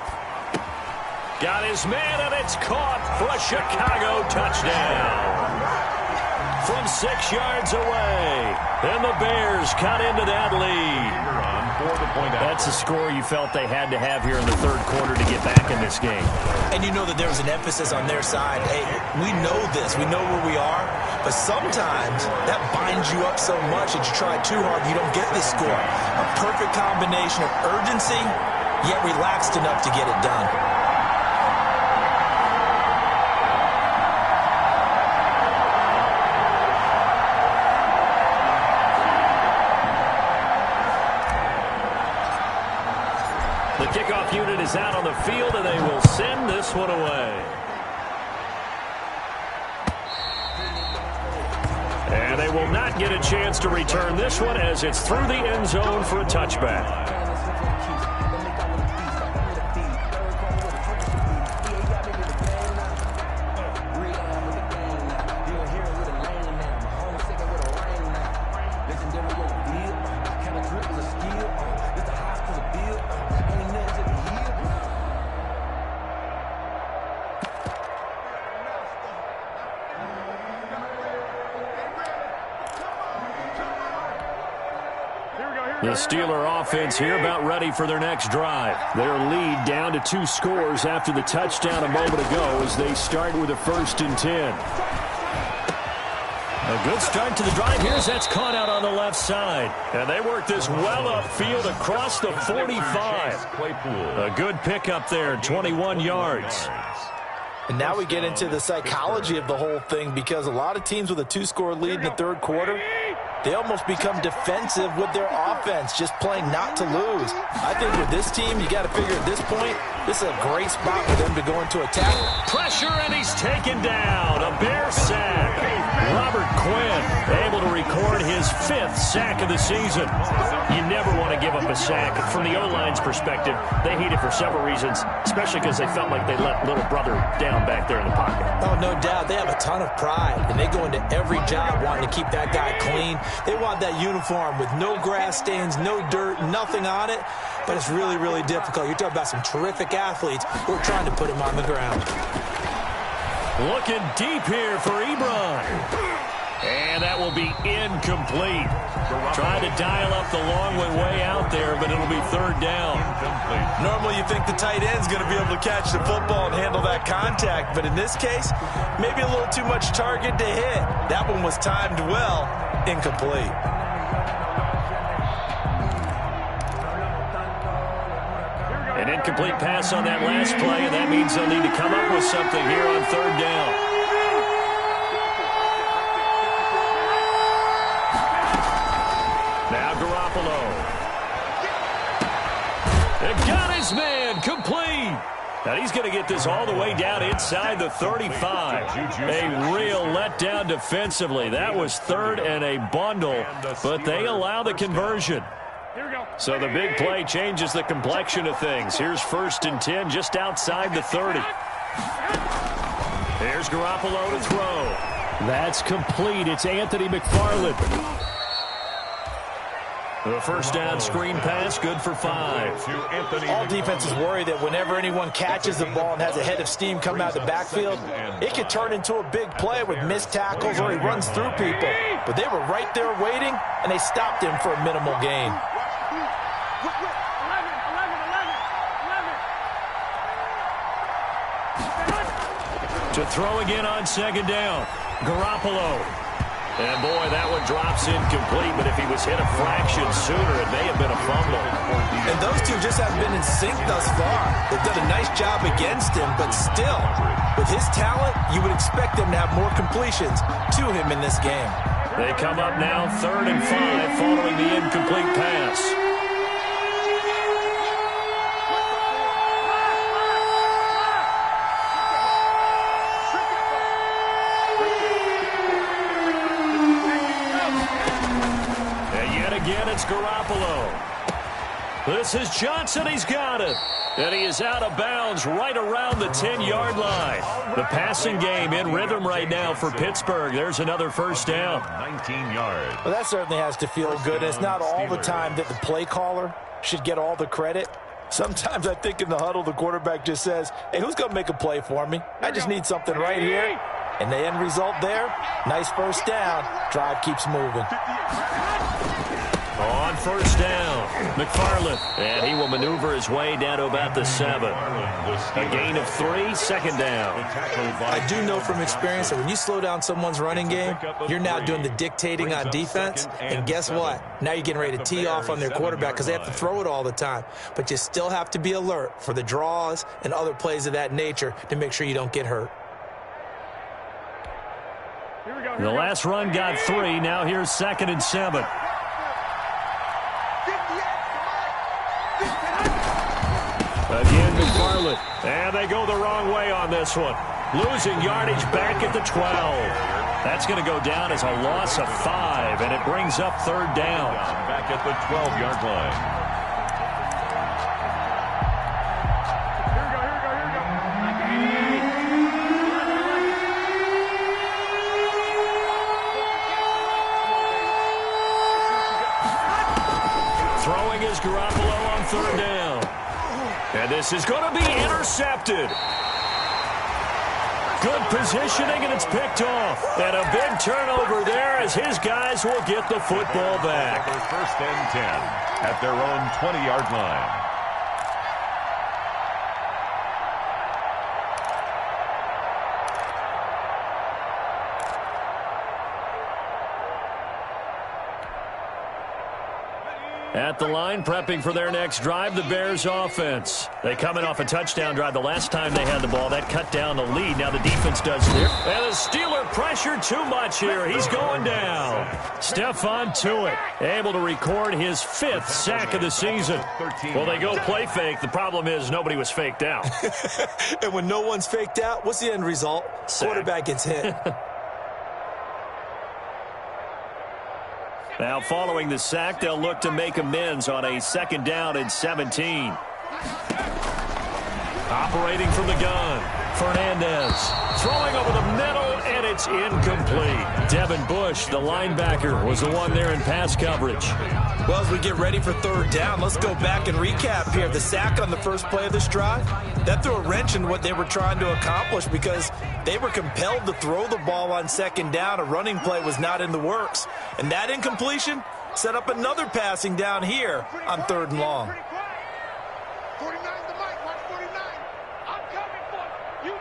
Got his man, and it's caught for a Chicago touchdown. From 6 yards away. And the Bears cut into that lead. That's a score you felt they had to have here in the 3rd quarter to get back in this game. And you know that there was an emphasis on their side. Hey, we know this. We know where we are. But sometimes that binds you up so much that you try too hard, you don't get this score. A perfect combination of urgency, yet relaxed enough to get it done. The kickoff unit is out on the field, and they will send this one away. And they will not get a chance to return this one as it's through the end zone for a touchback. The Steeler offense here about ready for their next drive. Their lead down to 2 scores after the touchdown a moment ago as they start with a 1st and 10. A good start to the drive. Here's that's caught out on the left side. And they work this well upfield across the 45. A good pickup there, 21 yards. And now we get into the psychology of the whole thing, because a lot of teams with a 2-score lead in the 3rd quarter, they almost become defensive with their offense, just playing not to lose. I think with this team, you got to figure at this point, this is a great spot for them to go into attack. Pressure, and he's taken down. A Bear sack. Robert Quinn able to record his 5th sack of the season. You never want to give up a sack. From the O-line's perspective, they hate it for several reasons, especially because they felt like they let little brother down back there in the pocket. Oh, no doubt. They have a ton of pride, and they go into every job wanting to keep that guy clean. They want that uniform with no grass stains, no dirt, nothing on it, but it's really, really difficult. You're talking about some terrific athletes who are trying to put him on the ground. Looking deep here for Ebron. And that will be incomplete. Tried to dial up the long way out there, but it'll be third down. Normally you think the tight end's going to be able to catch the football and handle that contact, but in this case, maybe a little too much target to hit. That one was timed well, incomplete. An incomplete pass on that last play, and that means they'll need to come up with something here on third down. Now Garoppolo. And got his man complete. Now he's going to get this all the way down inside the 35. A real letdown defensively. That was third and a bundle, but they allow the conversion. So the big play changes the complexion of things. Here's 1st and 10 just outside the 30. Here's Garoppolo to throw. That's complete. It's Anthony McFarland. The first down screen pass, good for 5. All defenses worry that whenever anyone catches the ball and has a head of steam coming out of the backfield, it could turn into a big play with missed tackles or he runs through people. But they were right there waiting, and they stopped him for a minimal gain. To throw again on 2nd down, Garoppolo. And boy, that one drops incomplete, but if he was hit a fraction sooner, it may have been a fumble. And those two just haven't been in sync thus far. They've done a nice job against him, but still, with his talent, you would expect them to have more completions to him in this game. They come up now 3rd and 5 following the incomplete pass. Again, it's Garoppolo. This is Johnson. He's got it. And he is out of bounds right around the 10-yard line. The passing game in rhythm right now for Pittsburgh. There's another first down. 19 yards. Well, that certainly has to feel good. It's not all the time that the play caller should get all the credit. Sometimes I think in the huddle, the quarterback just says, hey, who's going to make a play for me? I just need something right here. And the end result there, nice first down. Drive keeps moving. On first down, McFarland. And he will maneuver his way down to about the 7. A gain of 3, 2nd down. I do know from experience that when you slow down someone's running game, you're now doing the dictating on defense. And guess what? Now you're getting ready to tee off on their quarterback because they have to throw it all the time. But you still have to be alert for the draws and other plays of that nature to make sure you don't get hurt. The last run got 3. Now here's 2nd and 7. Again, McFarland. And they go the wrong way on this one. Losing yardage back at the 12. That's going to go down as a loss of 5, and it brings up 3rd down. Back at the 12-yard line. Throwing is Garoppolo on 3rd down. And this is going to be intercepted. Good positioning, and it's picked off. And a big turnover there as his guys will get the football back. 1st and 10 at their own 20-yard line. At the line, prepping for their next drive, the Bears offense. They come in off a touchdown drive the last time they had the ball. That cut down the lead. Now the defense does here. And the Steeler pressure too much here. He's going down. Stephon Tuitt able to record his 5th sack of the season. Well, they go play fake. The problem is nobody was faked out. And when no one's faked out, what's the end result? Sack. Quarterback gets hit. Now, following the sack, they'll look to make amends on a 2nd down and 17. Operating from the gun, Fernandez. Throwing over the middle, and it's incomplete. Devin Bush, the linebacker, was the one there in pass coverage. Well, as we get ready for third down, let's go back and recap here. The sack on the first play of this drive, that threw a wrench in what they were trying to accomplish because they were compelled to throw the ball on second down. A running play was not in the works. And that incompletion set up another passing down here on third and long. 49 to Mike, watch 49. I'm coming for you.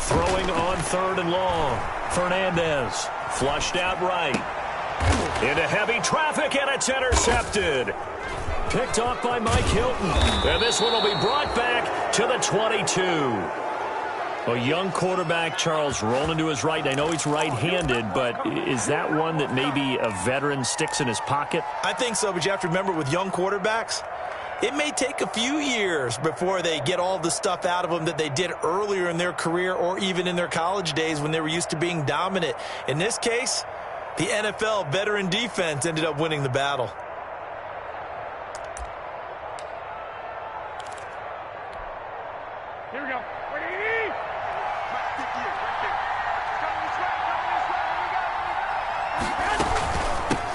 Throwing on third and long. Fernandez flushed out right. Into heavy traffic, and it's intercepted. Picked off by Mike Hilton. And this one will be brought back to the 22. A young quarterback, Charles, rolling to his right. I know he's right-handed, but is that one that maybe a veteran sticks in his pocket? I think so, but you have to remember with young quarterbacks, it may take a few years before they get all the stuff out of them that they did earlier in their career or even in their college days when they were used to being dominant. In this case, the NFL veteran defense ended up winning the battle. Here we go.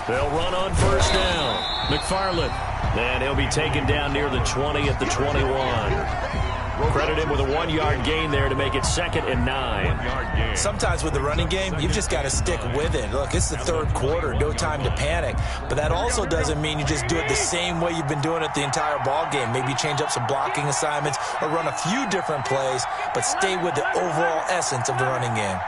They'll run on first down. McFarland. And he'll be taken down near the 20 at the 21. Credit him with a 1-yard gain there to make it 2nd and 9. Sometimes with the running game, you've just got to stick with it. Look, it's the third quarter, no time to panic. But that also doesn't mean you just do it the same way you've been doing it the entire ball game. Maybe change up some blocking assignments or run a few different plays, but stay with the overall essence of the running game.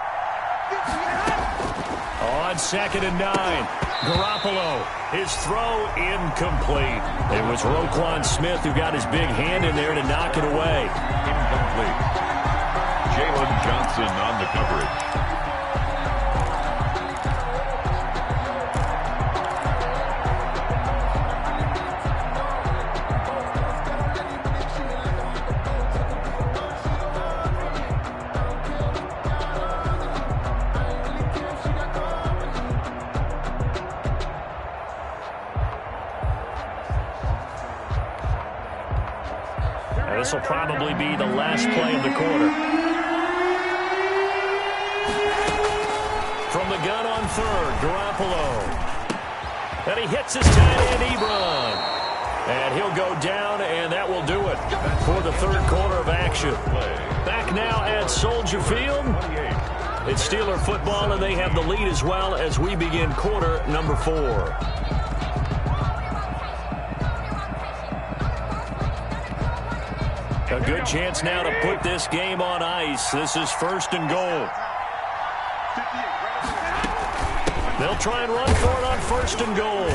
On 2nd and 9, Garoppolo, his throw incomplete. It was Roquan Smith who got his big hand in there to knock it away. Incomplete. Jalen Johnson on the coverage. This will probably be the last play of the quarter. From the gun on third, Garoppolo. And he hits his tight end, Ebron. And he'll go down, and that will do it for the third quarter of action. Back now at Soldier Field. It's Steeler football, and they have the lead as well as we begin quarter number 4. A good chance now to put this game on ice. This is 1st and goal. They'll try and run for it on 1st and goal.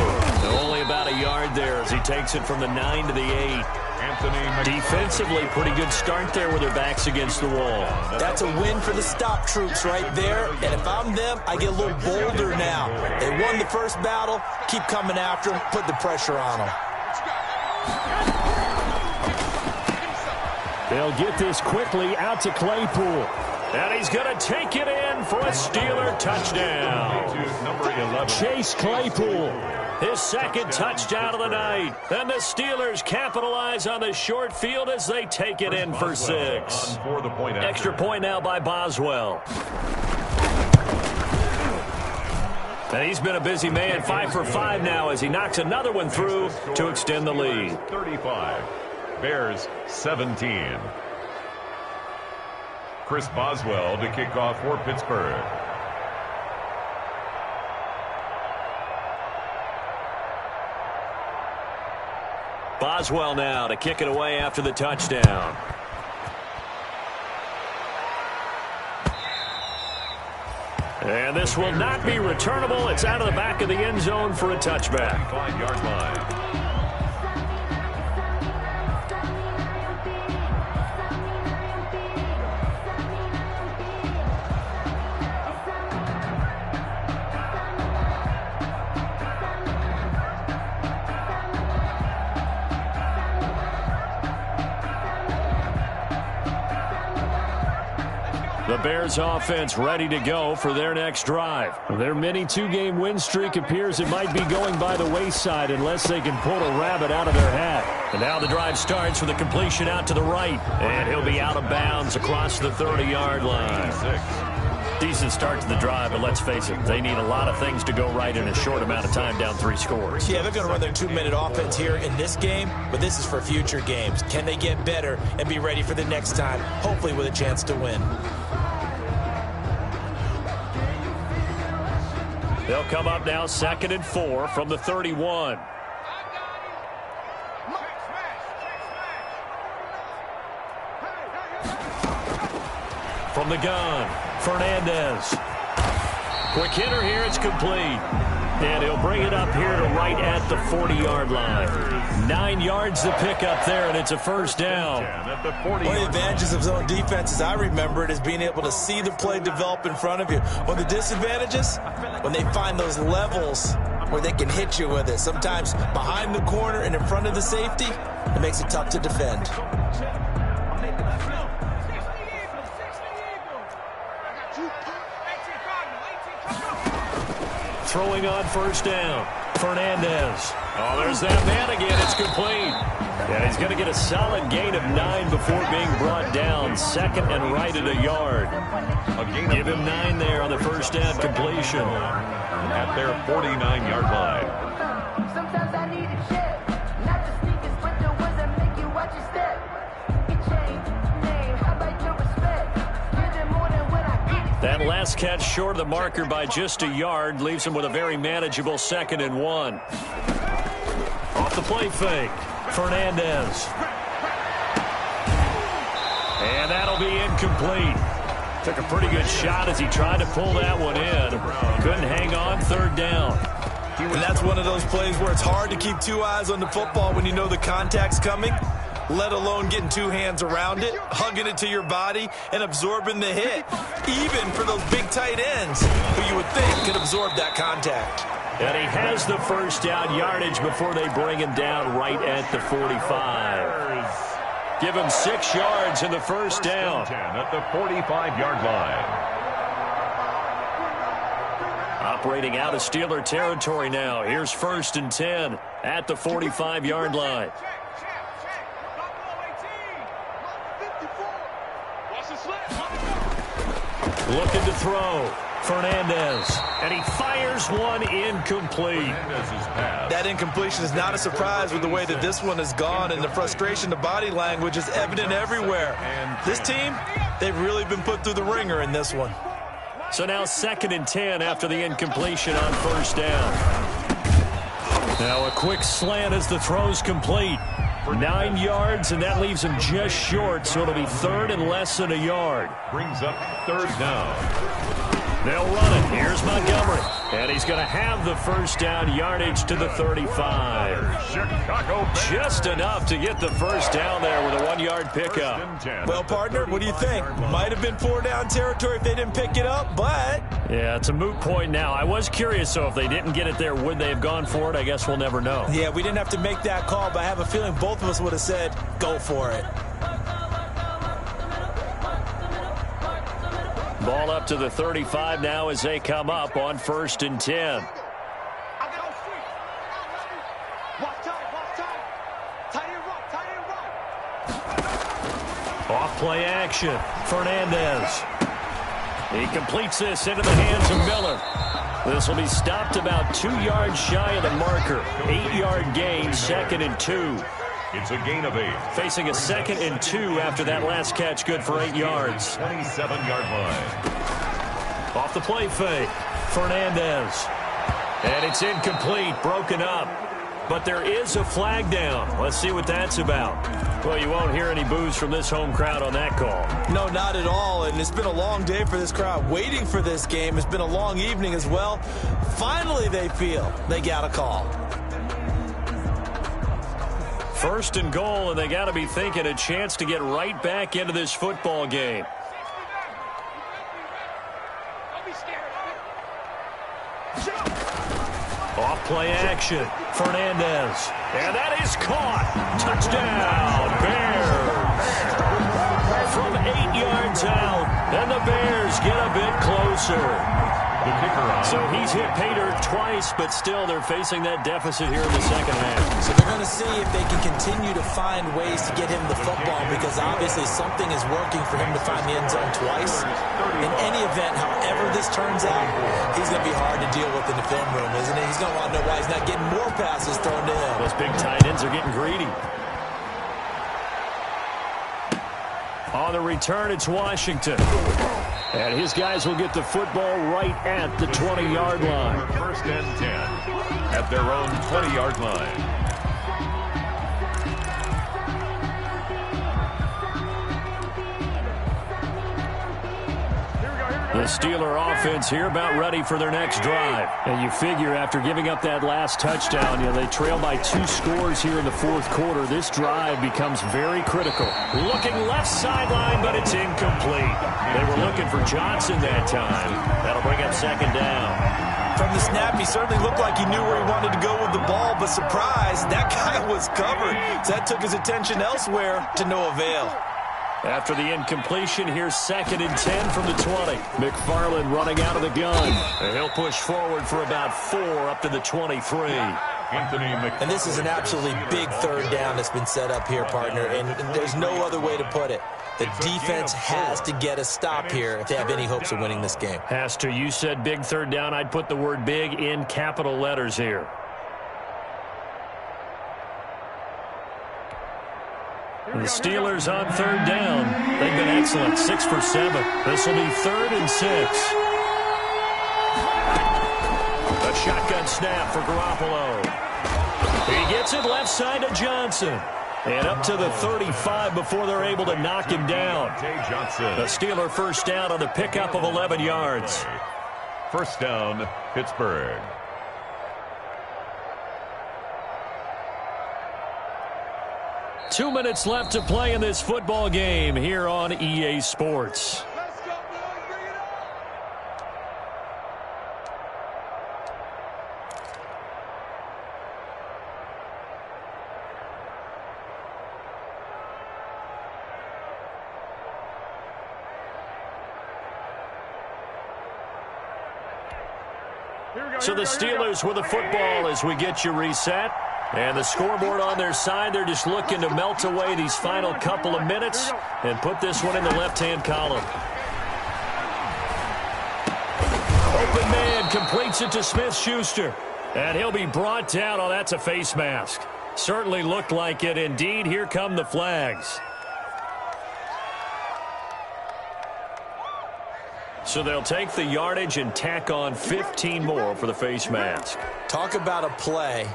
Only about a yard there as he takes it from the 9 to the 8. Defensively, pretty good start there with their backs against the wall. That's a win for the stop troops right there. And if I'm them, I get a little bolder now. They won the first battle. Keep coming after them. Put the pressure on them. They'll get this quickly out to Claypool. And he's going to take it in for a Steeler touchdown. Chase Claypool, his 2nd touchdown of the night. And the Steelers capitalize on the short field as they take it in for 6. Extra point now by Boswell. And he's been a busy man, 5 for 5 now as he knocks another one through to extend the lead. 35. Bears 17. Chris Boswell to kick off for Pittsburgh. Boswell now to kick it away after the touchdown. And this will not be returnable. It's out of the back of the end zone for a touchback. 5-yard line. The Bears offense ready to go for their next drive. Their mini 2-game win streak appears it might be going by the wayside unless they can pull a rabbit out of their hat. And now the drive starts with a completion out to the right. And he'll be out of bounds across the 30-yard line. Decent start to the drive, but let's face it, they need a lot of things to go right in a short amount of time, down 3 scores. Yeah, they're going to run their 2-minute offense here in this game, but this is for future games. Can they get better and be ready for the next time, hopefully with a chance to win? They'll come up now 2nd and 4 from the 31. From the gun, Fernandez. Quick hitter here, it's complete. And he'll bring it up here to right at the 40-yard line. 9 yards to pick up there, and it's a first down. One of the advantages of zone defense, as I remember it, is being able to see the play develop in front of you. One of the disadvantages, when they find those levels where they can hit you with it, sometimes behind the corner and in front of the safety, it makes it tough to defend. Throwing on first down, Fernandez. Oh, there's that man again. It's complete. And he's going to get a solid gain of 9 before being brought down. 2nd and right at a yard. Give him 9 there on the first down completion. At their 49-yard line. Sometimes I need a check, not the sneakers, but the ones that make you watch your step. It changed name, how about your respect? Give them more than what I get. That last catch short of the marker by just a yard leaves him with a very manageable 2nd and 1. Off the play fake, Fernandez. And that'll be incomplete. Took a pretty good shot as he tried to pull that one in. Couldn't hang on, 3rd down. And that's one of those plays where it's hard to keep 2 eyes on the football when you know the contact's coming, let alone getting 2 hands around it, hugging it to your body, and absorbing the hit, even for those big tight ends who you would think could absorb that contact. And he has the first down yardage before they bring him down right at the 45. Give him 6 yards in the first down. 10 at the 45-yard line. Operating out of Steeler territory now. Here's 1st and 10 at the 45-yard line. Looking to throw. Fernandez. And he fires one incomplete. That incompletion is not a surprise with the way that this one has gone, and the frustration, the body language is evident everywhere. This team, they've really been put through the ringer in this one. So now 2nd and 10 after the incompletion on first down. Now a quick slant as the throw's complete. 9 yards, and that leaves him just short, so it'll be 3rd and less than a yard. Brings up 3rd down. They'll run it. Here's Montgomery. And he's going to have the first down yardage to the 35. Chicago just enough to get the first down there with a 1-yard pickup. Well, partner, what do you think? Might have been 4-down territory if they didn't pick it up, but... Yeah, it's a moot point now. I was curious, so if they didn't get it there, would they have gone for it? I guess we'll never know. Yeah, we didn't have to make that call, but I have a feeling both of us would have said, go for it. Ball up to the 35 now as they come up on 1st and 10. Off play action. Fernandez. He completes this into the hands of Miller. This will be stopped about 2 yards shy of the marker. 8-yard gain, 2nd and 2. It's a gain of 8. Facing a 2nd and 2 after that last catch, good for 8 yards. 27-yard line. Off the play fake, Fernandez. And it's incomplete, broken up. But there is a flag down. Let's see what that's about. Well, you won't hear any boos from this home crowd on that call. No, not at all. And it's been a long day for this crowd waiting for this game. It's been a long evening as well. Finally, they feel they got a call. 1st and goal, and they got to be thinking a chance to get right back into this football game. Off play action, Fernandez. And that is caught. Touchdown, Bears. From 8 yards out, and the Bears get a bit closer. The kicker on. So he's hit pay dirt twice, but still they're facing that deficit here in the second half. So they're going to see if they can continue to find ways to get him the football, because obviously something is working for him to find the end zone twice. In any event, however this turns out, he's going to be hard to deal with in the film room, isn't he? He's going to want to know why he's not getting more passes thrown to him. Those big tight ends are getting greedy. On the return, it's Washington. And his guys will get the football right at the 20-yard line. First and 10 at their own 20-yard line. The Steeler offense here about ready for their next drive. And you figure after giving up that last touchdown, they trail by 2 scores here in the fourth quarter. This drive becomes very critical. Looking left sideline, but it's incomplete. They were looking for Johnson that time. That'll bring up second down. From the snap, he certainly looked like he knew where he wanted to go with the ball, but surprise, that guy was covered. So that took his attention elsewhere to no avail. After the incompletion, here's second and 10 from the 20. McFarland running out of the gun. And he'll push forward for about 4 up to the 23. And this is an absolutely big third down that's been set up here, partner, and there's no other way to put it. The defense has to get a stop here if they have any hopes of winning this game. Has to. You said big third down. I'd put the word big in capital letters here. The Steelers on third down. They've been excellent. 6 for 7. This will be 3rd and 6. A shotgun snap for Garoppolo. He gets it left side to Johnson. And up to the 35 before they're able to knock him down. The Steeler first down on the pickup of 11 yards. First down, Pittsburgh. Two minutes left to play in this football game here on EA Sports. Let's go, boys. Bring it on. So the Steelers with the football as we get you reset. And the scoreboard on their side, they're just looking to melt away these final couple of minutes and put this one in the left-hand column. Open man completes it to Smith-Schuster. And he'll be brought down. Oh, that's a face mask. Certainly looked like it. Indeed, here come the flags. So they'll take the yardage and tack on 15 more for the face mask. Talk about a play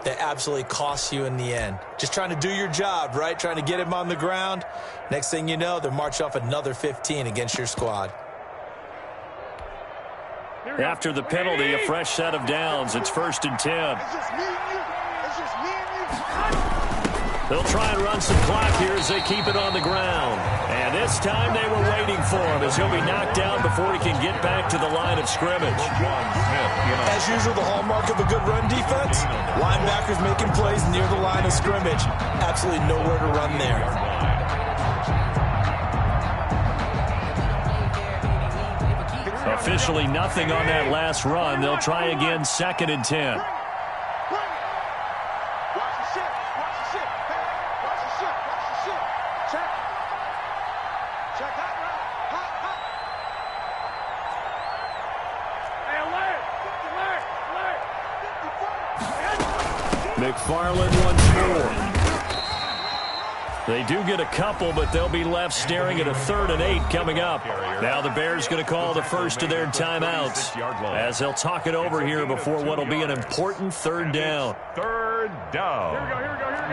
that absolutely costs you in the end. Just trying to do your job, right? Trying to get him on the ground. Next thing you know, they're marching off another 15 against your squad. After the penalty, a fresh set of downs. It's 1st and 10. It's just me and you. It's just me and you. They'll try and run some clock here as they keep it on the ground. And this time they were waiting for him as he'll be knocked down before he can get back to the line of scrimmage. As usual, the hallmark of a good run defense, linebackers making plays near the line of scrimmage. Absolutely nowhere to run there. Officially nothing on that last run. They'll try again, 2nd and 10. McFarland once more. They do get a couple, but they'll be left staring at a 3rd and 8 coming up. Now the Bears going to call the first of their timeouts as they'll talk it over here before what will be an important 3rd down. 3rd down. Here we go, here we go, here we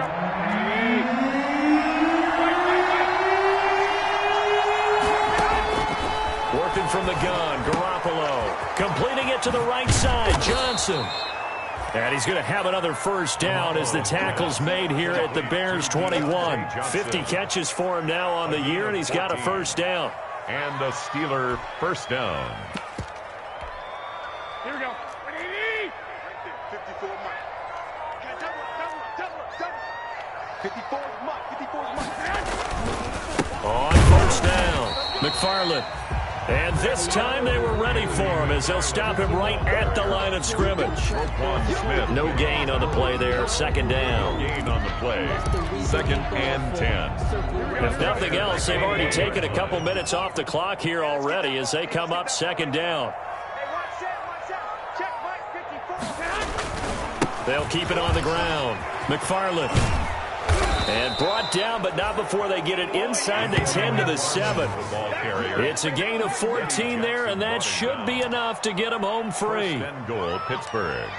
go. Working from the gun, Garoppolo. Completing it to the right side, Johnson. And he's going to have another first down as the tackle's made here at the Bears 21. 50 catches for him now on the year, and he's got a first down. And the Steeler first down. Here we go. 54 Mike. Double. 54 Mike. 54 Mike. On first down, McFarland. And this time they were ready for him as they'll stop him right at the line of scrimmage. No gain on the play there, second down. Gain on the play, 2nd and 10. If nothing else, they've already taken a couple minutes off the clock here already as they come up second down. They'll keep it on the ground. McFarland. And brought down, but not before they get it inside the 10 to the 7. It's a gain of 14 there, and that should be enough to get them home free. First and goal, Pittsburgh.